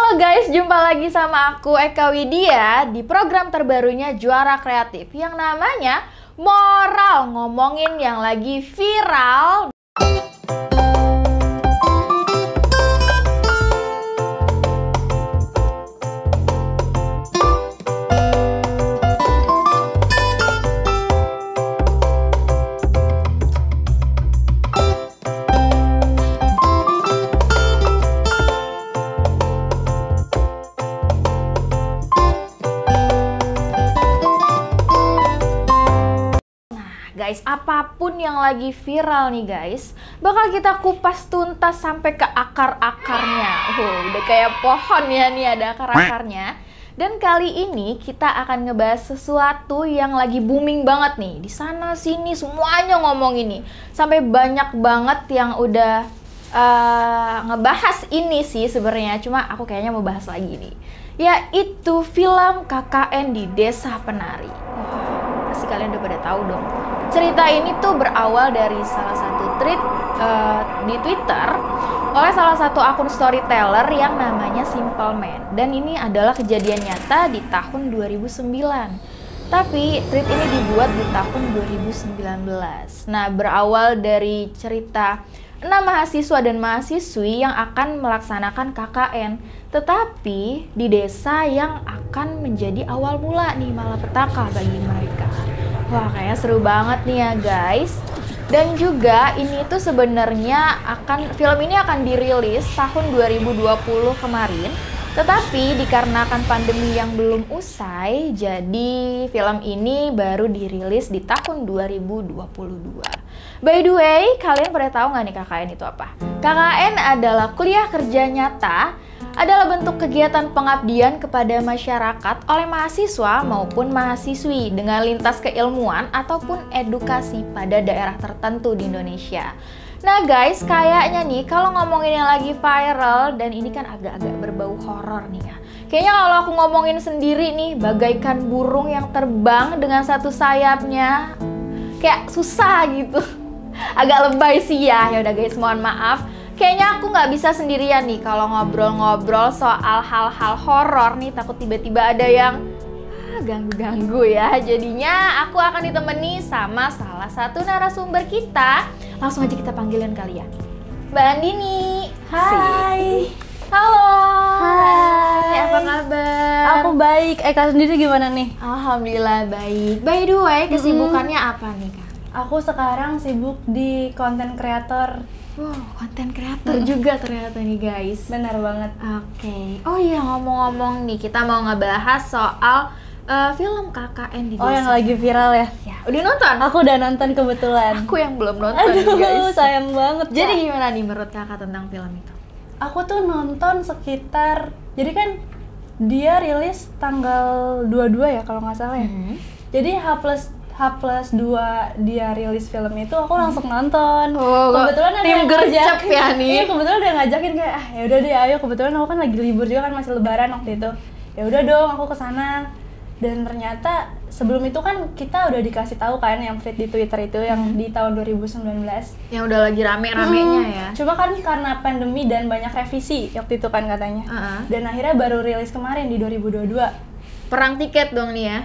Halo guys, jumpa lagi sama aku Eka Widya di program terbarunya Juara Kreatif yang namanya Moral, ngomongin yang lagi viral. Guys, apapun yang lagi viral nih guys, bakal kita kupas tuntas sampai ke akar-akarnya. Udah kayak pohon ya nih, ada akar-akarnya. Dan kali ini kita akan ngebahas sesuatu yang lagi booming banget nih. Di sana sini semuanya ngomong ini. Sampai banyak banget yang udah ngebahas ini sih sebenarnya. Cuma aku kayaknya mau bahas lagi nih. Yaitu film KKN di Desa Penari. Pasti kalian udah pada tahu dong. Cerita ini tuh berawal dari salah satu tweet di Twitter oleh salah satu akun storyteller yang namanya Simple Man. Dan ini adalah kejadian nyata di tahun 2009. Tapi tweet ini dibuat di tahun 2019. Nah, berawal dari cerita 6 mahasiswa dan mahasiswi yang akan melaksanakan KKN. Tetapi di desa yang akan menjadi awal mula nih malapetaka bagi mereka. Wah, kayaknya seru banget nih ya guys. Dan juga ini tuh sebenarnya film ini akan dirilis tahun 2020 kemarin. Tetapi dikarenakan pandemi yang belum usai, jadi film ini baru dirilis di tahun 2022. By the way, kalian pada tahu nggak nih KKN itu apa? KKN adalah kuliah kerja nyata, adalah bentuk kegiatan pengabdian kepada masyarakat oleh mahasiswa maupun mahasiswi dengan lintas keilmuan ataupun edukasi pada daerah tertentu di Indonesia. Nah guys, kayaknya nih kalau ngomongin yang lagi viral dan ini kan agak-agak berbau horor nih ya. Kayaknya kalau aku ngomongin sendiri nih, bagaikan burung yang terbang dengan satu sayapnya, kayak susah gitu. Agak lebay sih ya. Ya udah guys, mohon maaf. Kayaknya aku nggak bisa sendirian nih kalau ngobrol-ngobrol soal hal-hal horor nih, takut tiba-tiba ada yang ganggu-ganggu ya. Jadinya aku akan ditemani sama salah satu narasumber kita. Langsung aja kita panggilin kali ya. Mbak Andini. Hai. Halo. Hai. Apa kabar? Aku baik. Eka sendiri gimana nih? Alhamdulillah baik. By the way, kesibukannya apa nih Kak? Aku sekarang sibuk di konten kreator. Wow, konten kreator juga ternyata nih guys. Benar banget. Oke. Oh iya, ngomong-ngomong nih, kita mau ngebahas soal film KKN di Desa. Oh, yang lagi viral ya? Ya, udah nonton? Aku udah nonton kebetulan. Aku yang belum nonton nih Aduh, guys. sayang banget. Jadi gimana nih menurut kakak tentang film itu? Aku tuh nonton sekitar, jadi kan dia rilis tanggal 22 ya kalau nggak salah ya. Jadi H+2 dia rilis film itu, aku langsung nonton. Oh, kebetulan ada tim yang gercep ngajakin. ya nih. Iya, kebetulan ada yang ngajakin kayak ya udah deh ayo, kebetulan aku kan lagi libur juga kan, masih lebaran waktu itu. Ya udah dong, aku kesana. Dan ternyata sebelum itu kan kita udah dikasih tahu kan yang feed di Twitter itu yang di tahun 2019. Yang udah lagi rame-ramenya ya. Cuma kan karena pandemi dan banyak revisi waktu itu kan katanya. Dan akhirnya baru rilis kemarin di 2022. Perang tiket dong nih ya.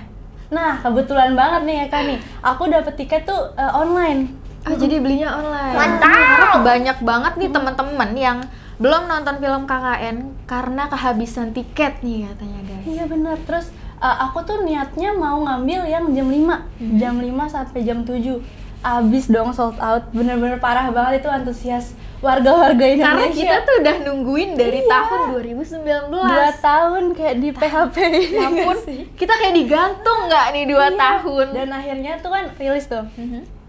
Nah, kebetulan banget nih ya kan nih. Aku dapet tiket tuh online. Jadi belinya online. Mantap. Karena banyak banget nih teman-teman yang belum nonton film KKN karena kehabisan tiket nih katanya guys. Iya benar. Terus aku tuh niatnya mau ngambil yang jam 5. Jam 5 sampai jam 7. Abis dong, sold out. Bener-bener parah banget itu antusias warga-warga Indonesia. Karena kita tuh udah nungguin dari tahun 2019. 2 tahun kayak di PHP. Ya ampun, kita kayak digantung nggak nih 2 tahun. Dan akhirnya tuh kan rilis tuh.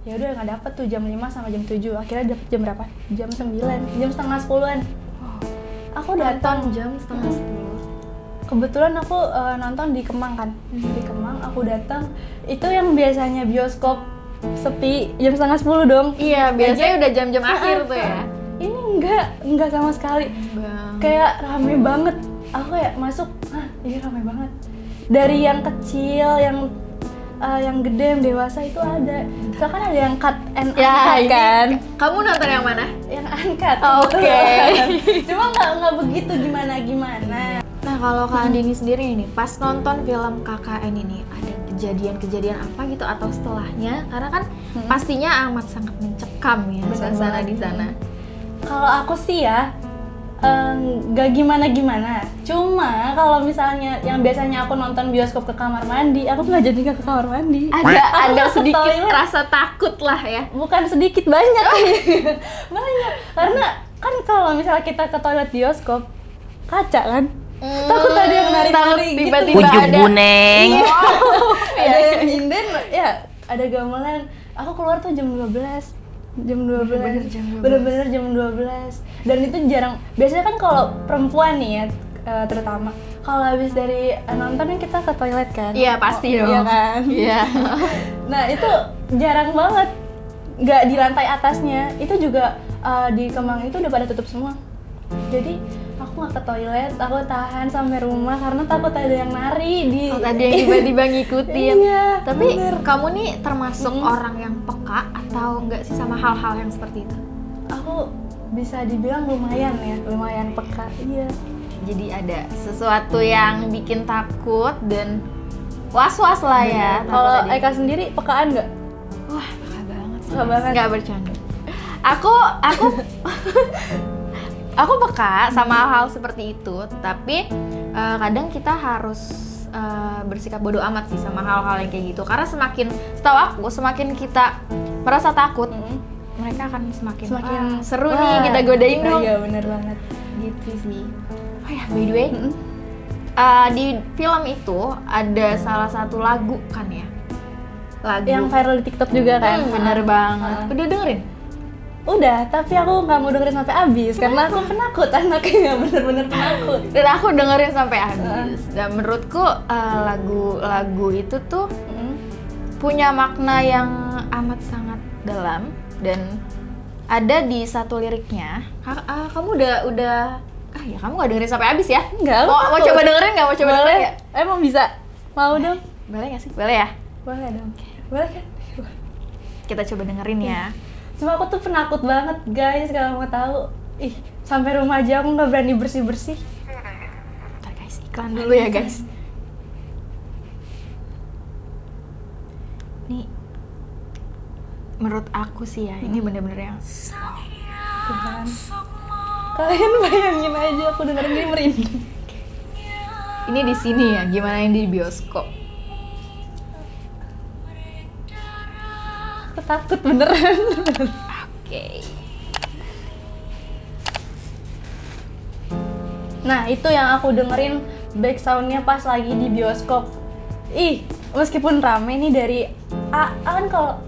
Ya udah nggak dapet tuh jam 5 sama jam 7. Akhirnya dapet jam berapa? Jam 9, jam setengah 10-an. Aku datang jam setengah 10. Kebetulan aku nonton di Kemang kan. Di Kemang aku datang. Itu yang biasanya bioskop sepi jam setengah 10 dong. Iya, biasanya udah jam-jam akhir tuh ya. Ini enggak sama sekali. Kayak rame banget. Aku kayak masuk, ini rame banget. Dari yang kecil, yang gede, yang dewasa itu ada. Soalnya kan ada yang cut and uncut kan. Kamu nonton yang mana? Yang uncut. Oke. Cuma nggak begitu gimana. Nah, kalau Kak Andini sendiri ini, pas nonton film KKN ini, ada kejadian-kejadian apa gitu atau setelahnya? Karena kan pastinya amat sangat mencekam ya suasana di sana. Kalau aku sih ya, nggak gimana-gimana. Cuma kalau misalnya yang biasanya aku nonton bioskop ke kamar mandi, aku nggak jadi ke kamar mandi. Ada sedikit rasa takut lah ya. Bukan sedikit, banyak. Banyak. Karena kan kalau misalnya kita ke toilet bioskop, kaca kan? Takut ada yang nari-nari gitu. Tiba-tiba Ujuk ada. buneng. Ada yang nyinden, ya ada gamelan. Aku keluar tuh jam 12. Jam 12. Bener-bener jam 12. Dan itu jarang. Biasanya kan kalau perempuan nih ya, terutama kalau habis dari nonton kan kita ke toilet kan. Iya, pasti dong. Iya kan? Iya. Nah, itu jarang banget. Nggak di lantai atasnya. Itu juga di Kemang itu udah pada tutup semua. Jadi aku nggak ke toilet, aku tahan sampai rumah karena takut ada yang nari di. Ada yang tiba-tiba ngikutin. Iya, Tapi bener. kamu nih termasuk orang yang peka atau enggak sih sama hal-hal yang seperti itu? Aku bisa dibilang lumayan peka. Iya. Jadi ada sesuatu yang bikin takut dan was-was lah ya. Kalau takut ada- Eka sendiri pekaan nggak? Wah, peka banget sih. Peka banget. Nggak bercanda. Aku aku peka sama hal seperti itu, tapi kadang kita harus bersikap bodoh amat sih sama hal-hal yang kayak gitu. Karena setahu aku, semakin kita merasa takut, mereka akan semakin "Wah, seru nih, Wah, kita godain dong. Iya, bener banget. Gitu sih. Oh ya, by the way, di film itu ada salah satu lagu kan ya? Lagu Yang viral di TikTok juga kan? bener banget. Udah dengerin? Udah, tapi aku nggak mau dengerin sampai habis karena aku penakut, anaknya bener-bener penakut. Dan aku dengerin sampai habis. Dan menurutku lagu itu tuh punya makna yang amat sangat dalam dan ada di satu liriknya. Kamu udah ya kamu nggak dengerin sampai habis ya? Enggak, Mau coba dengerin nggak? Mau coba dengerin boleh? nggak? Emang bisa? Mau dong? Boleh nggak sih? Boleh ya? Boleh dong. Boleh kan? Kita coba dengerin ya. Cuma aku tuh penakut banget guys, kalau mau tahu. Ih, sampai rumah aja aku nggak berani bersih-bersih. Bentar guys, iklan dulu ya guys. Nih, menurut aku sih ya, ini bener-bener yang Tuhan. Kalian bayangin aja aku dengerin ini merinding. ini di sini ya, gimana yang di bioskop? Aku takut beneran. Oke. Nah, itu yang aku dengerin back sound-nya pas lagi di bioskop. Ih, meskipun rame nih dari kan kalau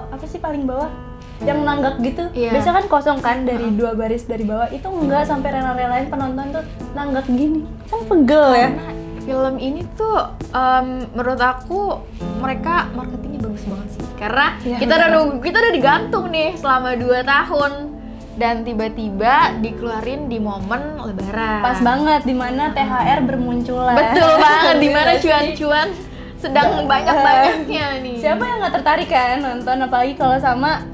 apa sih paling bawah yang nanggak gitu. Iya. Biasa kan kosong kan dari 2 baris dari bawah. Itu enggak sampai rela-relain penonton tuh nanggak gini. Kan pegel ya. Karena film ini tuh menurut aku mereka marketingnya bagus banget sih. Karena Ya, kita udah digantung nih selama 2 tahun dan tiba-tiba dikeluarin di momen lebaran. Pas banget dimana THR bermunculan. Betul banget, dimana Iya sih. cuan-cuan sedang banyak-banyaknya nih. Siapa yang nggak tertarik kan nonton, apalagi kalau sama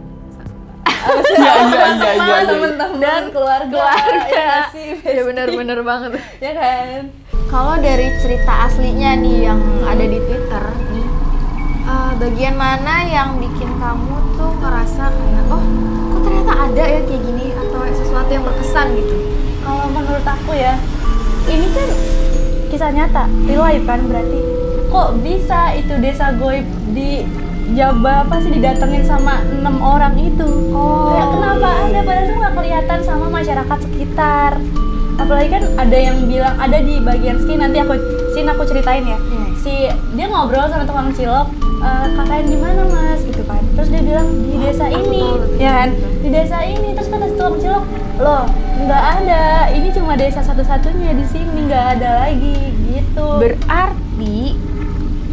teman-teman dan keluarga. Ya sih, Ya bener-bener banget. ya kan. Kalau dari cerita aslinya nih yang ada di Twitter nih, bagian mana yang bikin kamu tuh ngerasa kayak kok ternyata ada ya kayak gini atau sesuatu yang berkesan gitu? Kalau menurut aku ya, ini kan kisah nyata, real life kan, berarti kok bisa itu desa goib di Jawa apa sih didatengin sama 6 orang itu? Kayak kenapa ada, padahal tuh nggak kelihatan sama masyarakat sekitar. Apalagi kan ada yang bilang ada di bagian sini, nanti aku ceritain ya. Si dia ngobrol sama tukang cilok, KKN di mana mas gitu kan. Terus dia bilang di desa ini, ya kan? Di desa ini. Terus kata si tukang cilok, loh nggak ada, ini cuma desa satu-satunya di sini, nggak ada lagi gitu. Berarti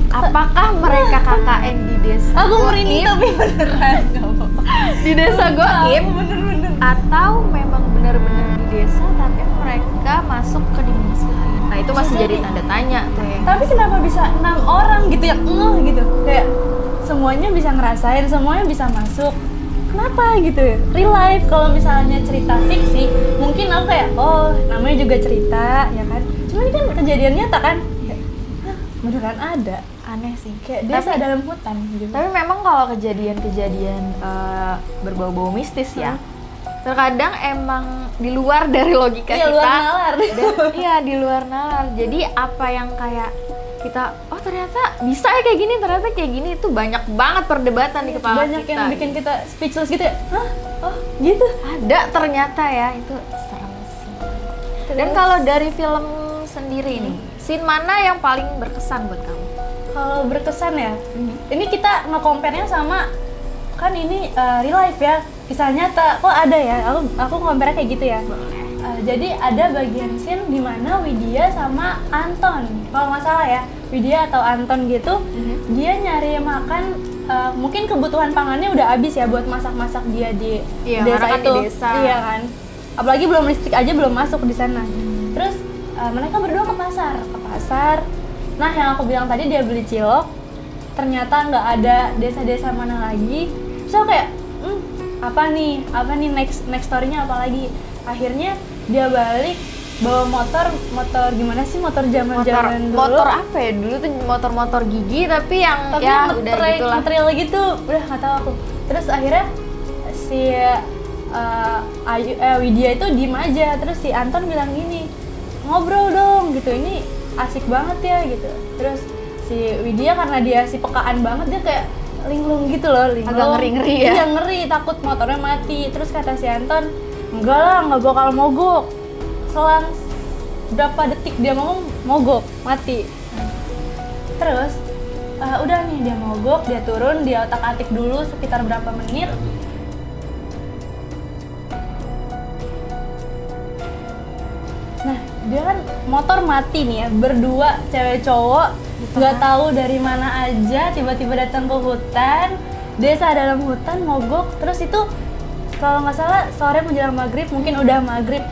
apakah mereka KKN di desa Aku merinding Goib, tapi beneran nggak apa-apa. di desa Goib, Bener-bener. atau memang benar-benar di desa tapi mereka masuk ke dimensi lain? Nah itu masih jadi tanda tanya tuh ya. Tapi kenapa bisa 6 orang gitu yang gitu? Kayak semuanya bisa ngerasain, semuanya bisa masuk. kenapa gitu ya? Real life. Kalau misalnya cerita fiksi, mungkin aku kayak, oh namanya juga cerita, ya kan? Cuma ini kan kejadian nyata kan? Kayak, hah, beneran ada. Aneh sih. Kayak desa dalam hutan gitu. Tapi memang kalau kejadian-kejadian berbau-bau mistis ya, terkadang emang di luar dari logika Iya, kita. luar nalar. Iya, di luar nalar. Jadi apa yang kayak kita, oh ternyata bisa ya kayak gini, ternyata kayak gini, itu banyak banget perdebatan di kepala Banyak kita. yang bikin kita speechless gitu ya. Hah? Oh, gitu. Ada ternyata ya, itu serem sih. Dan kalau dari film sendiri nih, scene mana yang paling berkesan buat kamu? Kalau berkesan ya, ini kita nge-compare-nya sama, kan ini real life ya, kisah nyata, kok ada ya, aku compare kayak gitu ya. Jadi ada bagian scene di mana Widya sama Anton, kalau nggak salah ya, Widya atau Anton gitu, dia nyari makan, mungkin kebutuhan pangannya udah habis ya buat masak-masak dia di desa kan itu. di desa. Iya kan, apalagi belum listrik aja belum masuk di sana. Terus mereka berdua ke pasar. Nah yang aku bilang tadi dia beli cilok, ternyata nggak ada desa-desa mana lagi. So kayak, apa nih next story-nya apa lagi? Akhirnya dia balik bawa motor gimana sih, motor zaman dulu. Motor apa ya dulu tuh, motor gigi tapi yang ya udah gitulah. Material gitu, udah nggak tahu aku. Terus akhirnya si Widya itu diem aja, terus si Anton bilang gini, ngobrol dong gitu, ini asik banget ya gitu. Terus si Widya karena dia si pekaan banget, dia kayak linglung gitu loh, linglung. Agak ngeri-ngeri ya? Iya ngeri, takut motornya mati. Terus kata si Anton, enggak lah, nggak bakal mogok. Selang berapa detik dia ngomong, mogok, mati. Terus udah nih dia mogok, dia turun, dia otak-atik dulu sekitar berapa menit. Nah, dia kan motor mati nih ya, berdua cewek cowok, nggak tahu dari mana aja tiba-tiba datang ke hutan, desa dalam hutan, mogok. Terus itu kalau nggak salah sore menjelang maghrib, mungkin udah maghrib.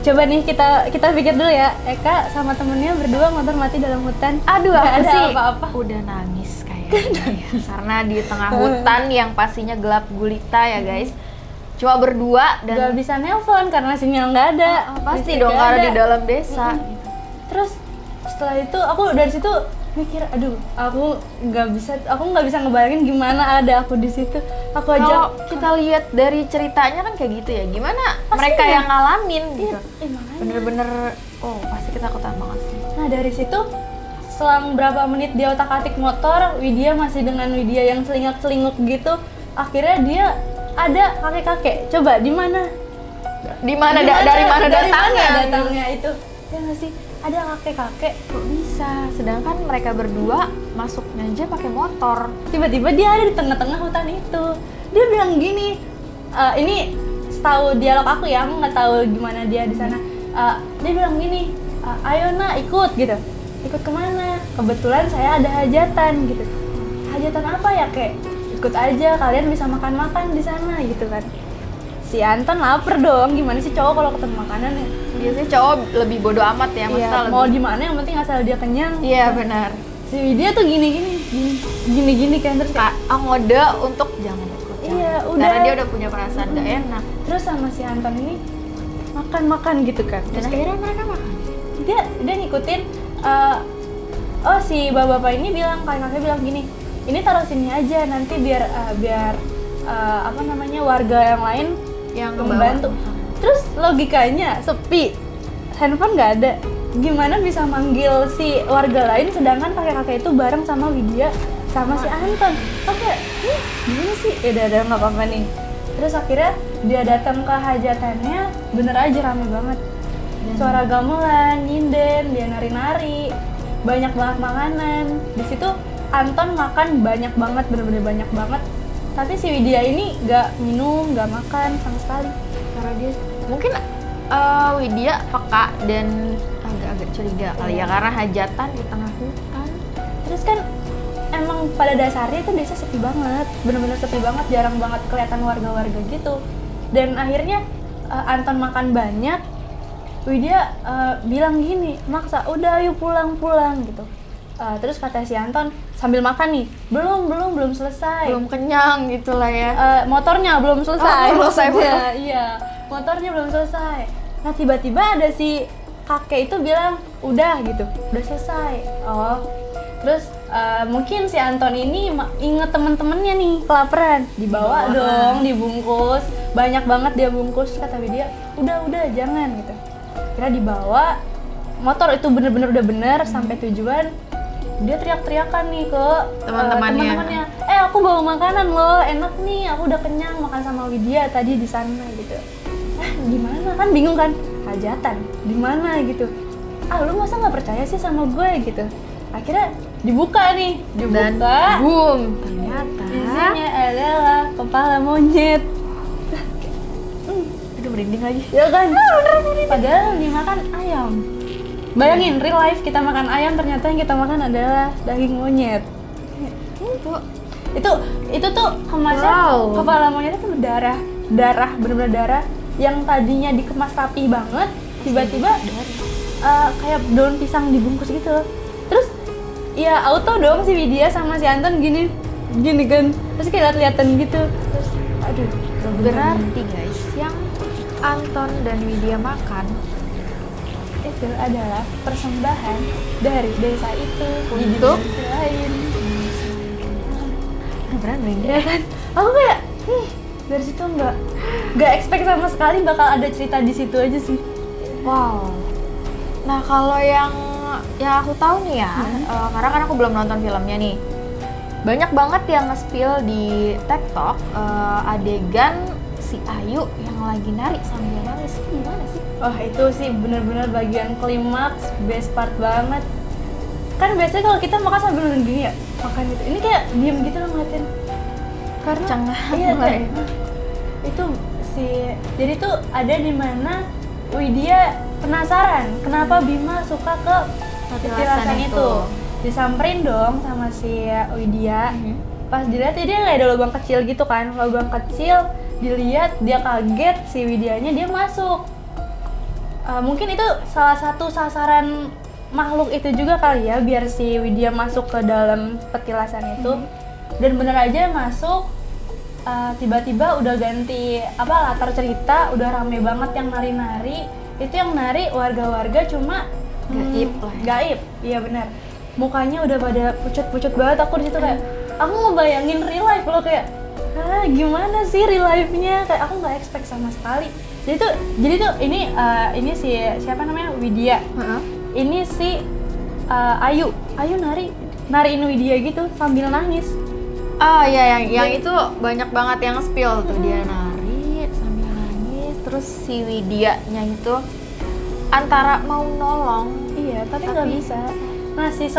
Coba nih kita pikir dulu ya, Eka sama temennya berdua motor mati dalam hutan. Aduh, nggak aku ada sih apa-apa. udah nangis kayaknya. Karena di tengah hutan yang pastinya gelap gulita ya guys. Cuma berdua dan Nggak bisa nelpon karena sinyal nggak ada. pasti Listrik dong nggak karena ada. di dalam desa. Gitu. Terus setelah itu aku dari situ mikir, aduh, aku nggak bisa ngebayangin gimana ada aku di situ. Aku aja Kalau kita lihat dari ceritanya kan kayak gitu ya. Gimana mereka yang ngalamin gitu. makanya. Bener-bener, oh pasti ketakutan banget sih. Nah dari situ selang berapa menit dia otak-atik motor, Widya masih dengan Widya yang selinguk-selinguk gitu. Akhirnya dia ada kakek-kakek. Coba di mana? Dari mana datangnya itu? Ya nggak sih? Ada kakek-kakek, Kok bisa? Sedangkan mereka berdua masuknya aja pakai motor. tiba-tiba dia ada di tengah-tengah hutan itu. Dia bilang gini, ini setahu dialog aku ya, aku nggak tahu gimana dia di sana. Dia bilang gini, ayo nak ikut gitu. Ikut kemana? Kebetulan saya ada hajatan gitu. Hajatan apa ya kek? Ikut aja, kalian bisa makan-makan di sana gitu kan. Si Anton lapar dong, gimana sih cowok kalau ketemu makanan ya? Biasanya cowok lebih bodo amat ya, Iya, masalah mau di mana yang penting asal dia kenyang. Iya benar. Si Widya tuh gini kan, terus kayak, Ngode untuk jangan ikut. Iya, jangan. udah. Karena dia udah punya perasaan gak enak. terus sama si Anton ini makan gitu kan. Dan Terus akhirnya mereka makan. dia ngikutin, oh si bapak-bapak ini bilang, kakek bilang gini, ini taruh sini aja nanti biar apa namanya, warga yang lain Yang membantu. Terus logikanya sepi, handphone nggak ada, gimana bisa manggil si warga lain sedangkan kakek-kakek itu bareng sama Widya sama si Anton. Oke, gimana sih? Ya udah nggak apa-apa nih. Terus akhirnya dia datang ke hajatannya, bener aja rame banget. Suara gamelan, nyinden, dia nari-nari, banyak banget makanan. Di situ Anton makan banyak banget, bener-bener banyak banget. Tapi si Widya ini nggak minum, nggak makan sama sekali. Karena dia mungkin Widya peka dan agak-agak curiga kali ya, karena hajatan di tengah hutan. Terus kan emang pada dasarnya itu desa sepi banget, bener-bener sepi banget, jarang banget kelihatan warga-warga gitu. Dan akhirnya Anton makan banyak, Widya bilang gini, maksa, udah ayo pulang gitu. Terus kata si Anton sambil makan nih, belum selesai. Belum kenyang gitu lah ya. Motornya belum selesai. belum selesai, maksudnya. Iya, motornya belum selesai. Nah tiba-tiba ada si kakek itu bilang udah gitu, udah selesai. Oh, terus mungkin si Anton ini inget temen-temennya nih kelaparan, dibawa dong, dibungkus, banyak banget dia bungkus. Kata dia udah jangan gitu. Kira dibawa, motor itu bener-bener udah bener sampai tujuan. Dia teriak-teriakan nih ke teman-temannya. Aku bawa makanan loh, enak nih, aku udah kenyang makan sama Widya tadi di sana gitu. Di mana kan bingung kan? Hajatan. Di mana gitu. Lu masa nggak percaya sih sama gue gitu. Akhirnya dibuka nih, Dan boom, ternyata isinya adalah kepala monyet. Aduh merinding lagi. Ya kan? Padahal dimakan ayam. Bayangin, real life kita makan ayam, ternyata yang kita makan adalah daging monyet. Itu tuh kemasnya kepala monyet itu berdarah, bener-bener darah yang tadinya dikemas rapi banget, tiba-tiba kayak daun pisang dibungkus gitu. Terus ya auto dong si Widya sama si Anton gini kan, terus kayak lihat-lihatan gitu. Terus aduh, berarti guys, yang Anton dan Widya makan itu adalah persembahan dari desa itu untuk di desa lain. Beneran merinding Ya kan? Aku kayak dari situ nggak expect sama sekali bakal ada cerita di situ aja sih. Wow. Nah kalau yang aku tahu nih ya, karena kan aku belum nonton filmnya nih, banyak banget yang nge-spill di TikTok adegan si Ayu yang lagi nari sambil nangis. Gimana sih? Oh itu sih bener-bener bagian klimaks, best part banget. Kan biasanya kalau kita makan sambil nonton gini ya, makan gitu. Ini kayak diem gitu loh ngeliatin. Karena iya kayak itu jadi tuh ada di mana Widya penasaran kenapa Bima suka ke petilasan itu. Disamperin dong sama si Widya. Pas dilihat dia kayak ada lubang kecil gitu kan, lubang kecil. Dilihat, dia kaget, si Widyanya dia masuk. Mungkin itu salah satu sasaran makhluk itu juga kali ya, biar si Widya masuk ke dalam petilasan itu. Dan bener aja masuk, tiba-tiba udah ganti latar cerita, udah rame banget yang nari-nari. Itu yang nari warga-warga cuma gaib, iya benar. Mukanya udah pada pucet-pucet banget. Aku di situ kayak, aku ngebayangin real life loh, kayak gimana sih real life-nya, kayak aku nggak expect sama sekali. Jadi tuh ini si siapa namanya Widya. Ini si Ayu nariin Widya gitu sambil nangis. Iya yang itu banyak banget yang spill tuh, dia nari sambil nangis, terus si Widyanya itu antara mau nolong, iya tapi nggak bisa. Nah si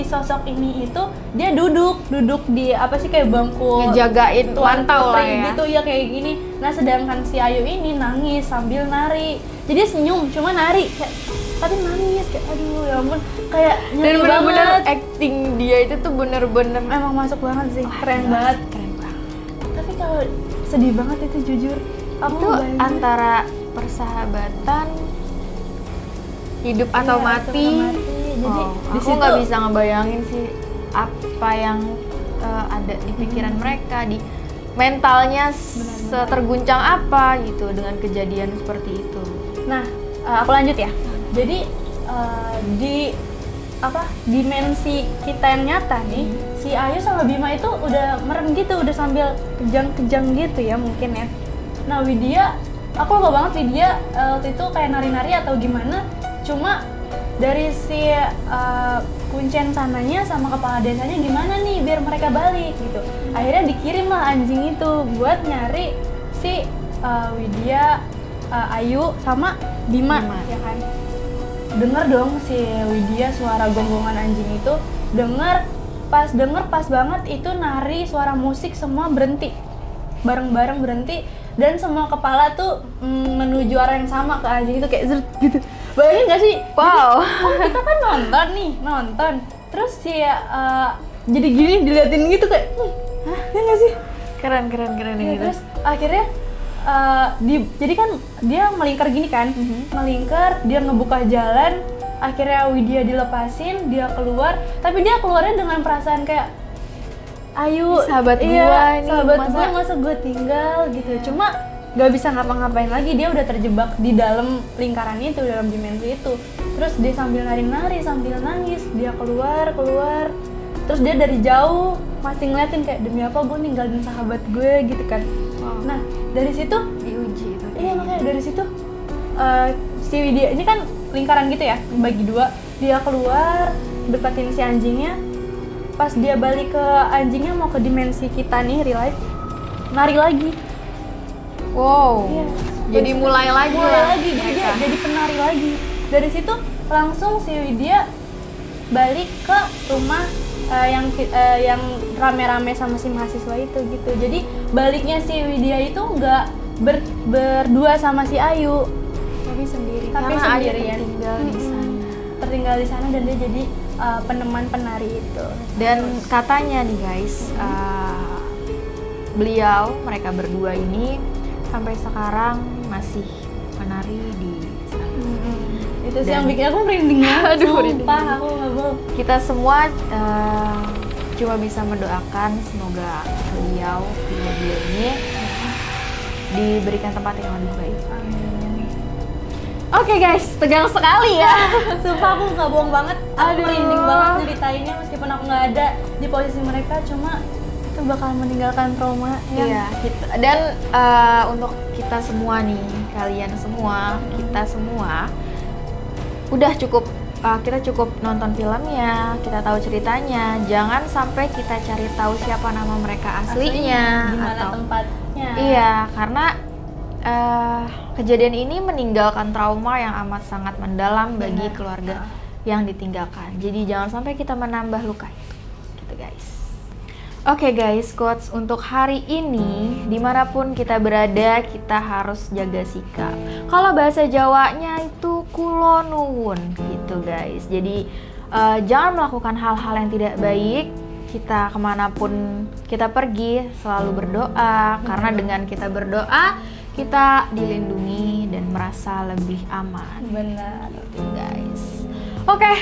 sosok ini itu dia duduk di kayak bangku ngejagain pantau lah ya gitu ya kayak gini. Nah sedangkan si Ayu ini nangis sambil nari, jadi senyum cuma nari kayak, tapi nangis kayak aduh ya ampun, kayak dan bener-bener acting dia itu tuh bener-bener emang masuk banget sih. Keren banget. Tapi kalau sedih banget itu jujur, aku itu antara persahabatan hidup atau mati. Jadi aku nggak bisa ngebayangin sih apa yang ada di pikiran mereka, di mentalnya seterguncang apa gitu dengan kejadian seperti itu. Nah, aku lanjut ya. Jadi di dimensi kita yang nyata nih, si Ayu sama Bima itu udah merem gitu, udah sambil kejang-kejang gitu ya mungkin ya. Nah Widya, aku lupa banget Widya waktu itu kayak nari-nari atau gimana, cuma dari si kuncen sananya sama kepala desanya gimana nih biar mereka balik gitu. Akhirnya dikirim lah anjing itu buat nyari si Widya, Ayu sama Bima ya kan. Denger dong si Widya suara gonggongan anjing itu, denger pas banget itu nari, suara musik semua berhenti, bareng-bareng berhenti, dan semua kepala tuh menuju arah yang sama ke anjing itu kayak zert gitu. Bayangin gak sih? Wow. Jadi, kita kan nonton, terus si jadi gini diliatin gitu kayak, ya gak sih? Keren ya, gitu. Terus akhirnya jadi kan dia melingkar gini kan, melingkar, dia ngebuka jalan, akhirnya Widya dilepasin, dia keluar, tapi dia keluarnya dengan perasaan kayak ayo sahabat iya, gua nih, sahabat gue masa gue tinggal gitu. Cuma gak bisa ngapa-ngapain lagi, dia udah terjebak di dalam lingkaran itu, dalam dimensi itu. Terus dia sambil nari-nari, sambil nangis, dia keluar. Terus dia dari jauh masih ngeliatin kayak demi apa gue ninggalin sahabat gue gitu kan. Nah dari situ diuji itu. Iya makanya dari situ si Widya ini kan lingkaran gitu ya, bagi dua. Dia keluar deketin si anjingnya. Pas dia balik ke anjingnya mau ke dimensi kita nih real life, nari lagi. Wow. Iya. Jadi mulai lagi jadi dia jadi penari lagi. Dari situ langsung si Widya balik ke rumah yang rame-rame sama si mahasiswa itu gitu. Jadi baliknya si Widya itu nggak berdua sama si Ayu, tapi sendiri. Tapi karena sendirian. Ayu tertinggal di sana dan dia jadi peneman penari itu. Dan katanya nih guys, mereka berdua ini sampai sekarang masih menari di sana. Itu sih yang bikin aku merinding banget. Aduh, sumpah aku nggak bohong. Kita semua cuma bisa mendoakan semoga beliau ini diberikan tempat yang lebih baik. Oke guys, tegang sekali ya. Sumpah aku nggak bohong banget. Aku merinding banget nyeritainnya meskipun aku nggak ada di posisi mereka, cuma itu bakal meninggalkan trauma. Iya, dan untuk kita semua nih, kalian semua, kita semua udah cukup, kita cukup nonton filmnya, kita tahu ceritanya. Jangan sampai kita cari tahu siapa nama mereka aslinya, di mana tempatnya. Iya, karena kejadian ini meninggalkan trauma yang amat sangat mendalam bagi keluarga yang ditinggalkan. Jadi jangan sampai kita menambah luka itu, gitu guys. Oke guys, quotes untuk hari ini, dimanapun kita berada, kita harus jaga sikap. Kalau bahasa Jawanya itu kulo nuwun, gitu guys. Jadi jangan melakukan hal-hal yang tidak baik. Kita kemanapun kita pergi, selalu berdoa. Karena dengan kita berdoa, kita dilindungi dan merasa lebih aman. Benar. Gitu guys. Oke,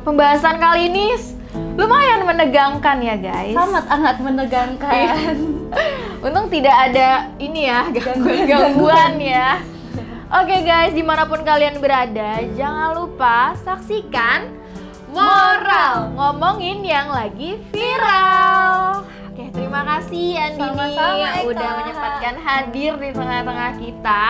pembahasan kali ini lumayan menegangkan ya guys. Sangat menegangkan. Untung tidak ada ini ya, gangguan ya. Oke guys, dimanapun kalian berada, jangan lupa saksikan Moral, ngomongin yang lagi viral. Oke, terima kasih Andini yang udah menyempatkan hadir di tengah-tengah kita.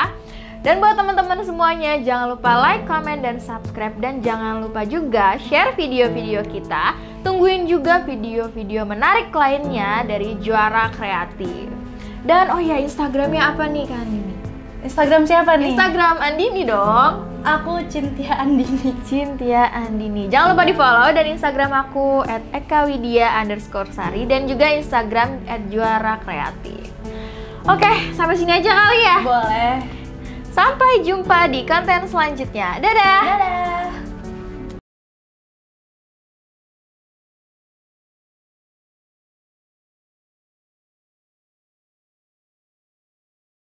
Dan buat teman-teman semuanya, jangan lupa like, comment, dan subscribe. Dan jangan lupa juga share video-video kita. Tungguin juga video-video menarik lainnya dari Juara Kreatif. Dan oh ya, Instagramnya apa nih Kak Andini? Instagram siapa nih? Instagram Andini dong. Aku Cynthia Andini. Cynthia Andini. Jangan lupa di follow dan Instagram aku @ekawidya_sari dan juga Instagram @juarakreatif. Oke, sampai sini aja kali ya. Boleh. Sampai jumpa di konten selanjutnya. Dadah. Dadah.